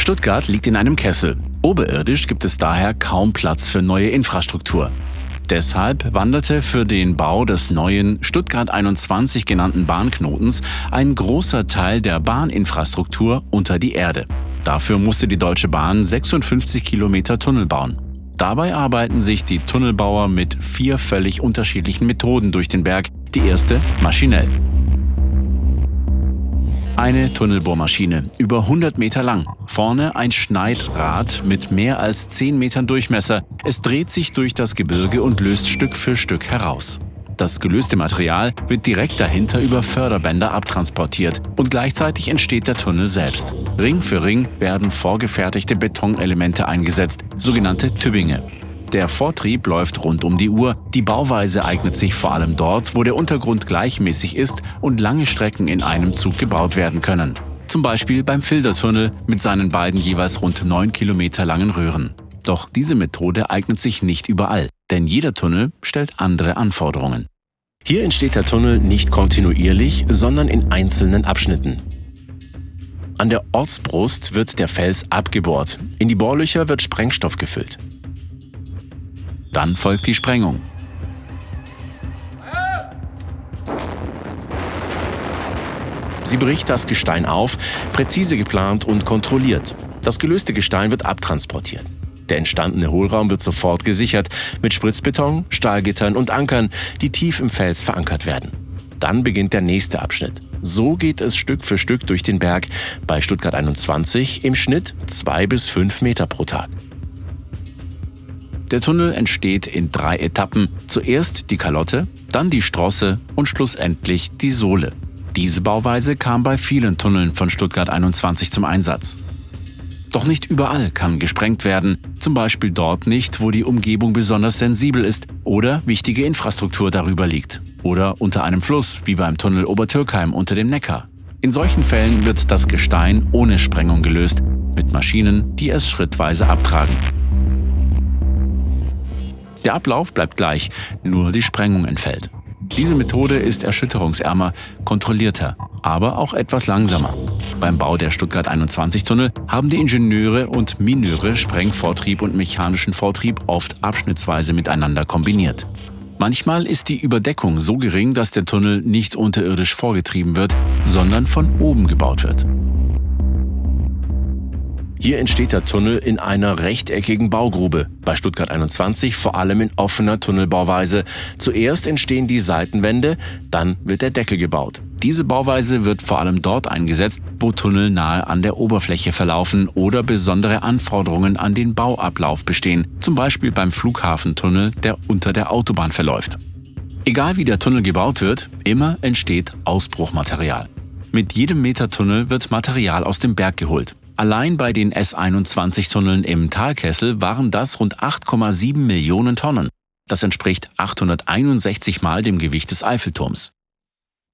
Stuttgart liegt in einem Kessel. Oberirdisch gibt es daher kaum Platz für neue Infrastruktur. Deshalb wanderte für den Bau des neuen Stuttgart 21 genannten Bahnknotens ein großer Teil der Bahninfrastruktur unter die Erde. Dafür musste die Deutsche Bahn 56 Kilometer Tunnel bauen. Dabei arbeiten sich die Tunnelbauer mit 4 völlig unterschiedlichen Methoden durch den Berg. Die erste maschinell. Eine Tunnelbohrmaschine, über 100 Meter lang. Vorne ein Schneidrad mit mehr als 10 Metern Durchmesser. Es dreht sich durch das Gebirge und löst Stück für Stück heraus. Das gelöste Material wird direkt dahinter über Förderbänder abtransportiert und gleichzeitig entsteht der Tunnel selbst. Ring für Ring werden vorgefertigte Betonelemente eingesetzt, sogenannte Tübbinge. Der Vortrieb läuft rund um die Uhr. Die Bauweise eignet sich vor allem dort, wo der Untergrund gleichmäßig ist und lange Strecken in einem Zug gebaut werden können. Zum Beispiel beim Fildertunnel mit seinen beiden jeweils rund 9 Kilometer langen Röhren. Doch diese Methode eignet sich nicht überall, denn jeder Tunnel stellt andere Anforderungen. Hier entsteht der Tunnel nicht kontinuierlich, sondern in einzelnen Abschnitten. An der Ortsbrust wird der Fels abgebohrt. In die Bohrlöcher wird Sprengstoff gefüllt. Dann folgt die Sprengung. Sie bricht das Gestein auf, präzise geplant und kontrolliert. Das gelöste Gestein wird abtransportiert. Der entstandene Hohlraum wird sofort gesichert mit Spritzbeton, Stahlgittern und Ankern, die tief im Fels verankert werden. Dann beginnt der nächste Abschnitt. So geht es Stück für Stück durch den Berg, bei Stuttgart 21 im Schnitt 2 bis 5 Meter pro Tag. Der Tunnel entsteht in 3 Etappen. Zuerst die Kalotte, dann die Strosse und schlussendlich die Sohle. Diese Bauweise kam bei vielen Tunneln von Stuttgart 21 zum Einsatz. Doch nicht überall kann gesprengt werden, zum Beispiel dort nicht, wo die Umgebung besonders sensibel ist oder wichtige Infrastruktur darüber liegt. Oder unter einem Fluss, wie beim Tunnel Obertürkheim unter dem Neckar. In solchen Fällen wird das Gestein ohne Sprengung gelöst, mit Maschinen, die es schrittweise abtragen. Der Ablauf bleibt gleich, nur die Sprengung entfällt. Diese Methode ist erschütterungsärmer, kontrollierter, aber auch etwas langsamer. Beim Bau der Stuttgart 21 Tunnel haben die Ingenieure und Mineure Sprengvortrieb und mechanischen Vortrieb oft abschnittsweise miteinander kombiniert. Manchmal ist die Überdeckung so gering, dass der Tunnel nicht unterirdisch vorgetrieben wird, sondern von oben gebaut wird. Hier entsteht der Tunnel in einer rechteckigen Baugrube, bei Stuttgart 21 vor allem in offener Tunnelbauweise. Zuerst entstehen die Seitenwände, dann wird der Deckel gebaut. Diese Bauweise wird vor allem dort eingesetzt, wo Tunnel nahe an der Oberfläche verlaufen oder besondere Anforderungen an den Bauablauf bestehen, zum Beispiel beim Flughafentunnel, der unter der Autobahn verläuft. Egal wie der Tunnel gebaut wird, immer entsteht Ausbruchmaterial. Mit jedem Meter Tunnel wird Material aus dem Berg geholt. Allein bei den S21-Tunneln im Talkessel waren das rund 8,7 Millionen Tonnen. Das entspricht 861 Mal dem Gewicht des Eiffelturms.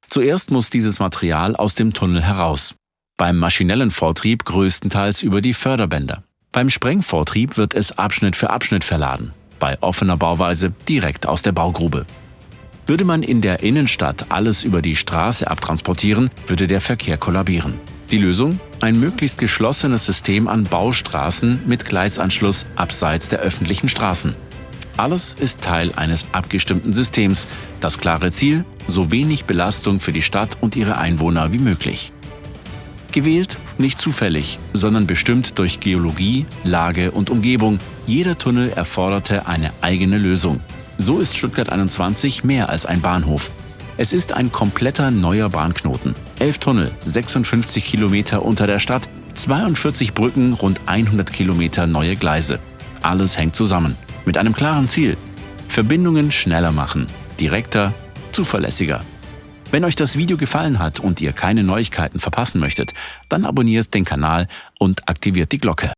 Zuerst muss dieses Material aus dem Tunnel heraus. Beim maschinellen Vortrieb größtenteils über die Förderbänder. Beim Sprengvortrieb wird es Abschnitt für Abschnitt verladen. Bei offener Bauweise direkt aus der Baugrube. Würde man in der Innenstadt alles über die Straße abtransportieren, würde der Verkehr kollabieren. Die Lösung? Ein möglichst geschlossenes System an Baustraßen mit Gleisanschluss abseits der öffentlichen Straßen. Alles ist Teil eines abgestimmten Systems. Das klare Ziel? So wenig Belastung für die Stadt und ihre Einwohner wie möglich. Gewählt nicht zufällig, sondern bestimmt durch Geologie, Lage und Umgebung. Jeder Tunnel erforderte eine eigene Lösung. So ist Stuttgart 21 mehr als ein Bahnhof. Es ist ein kompletter neuer Bahnknoten. 11 Tunnel, 56 Kilometer unter der Stadt, 42 Brücken, rund 100 Kilometer neue Gleise. Alles hängt zusammen. Mit einem klaren Ziel. Verbindungen schneller machen. Direkter, zuverlässiger. Wenn euch das Video gefallen hat und ihr keine Neuigkeiten verpassen möchtet, dann abonniert den Kanal und aktiviert die Glocke.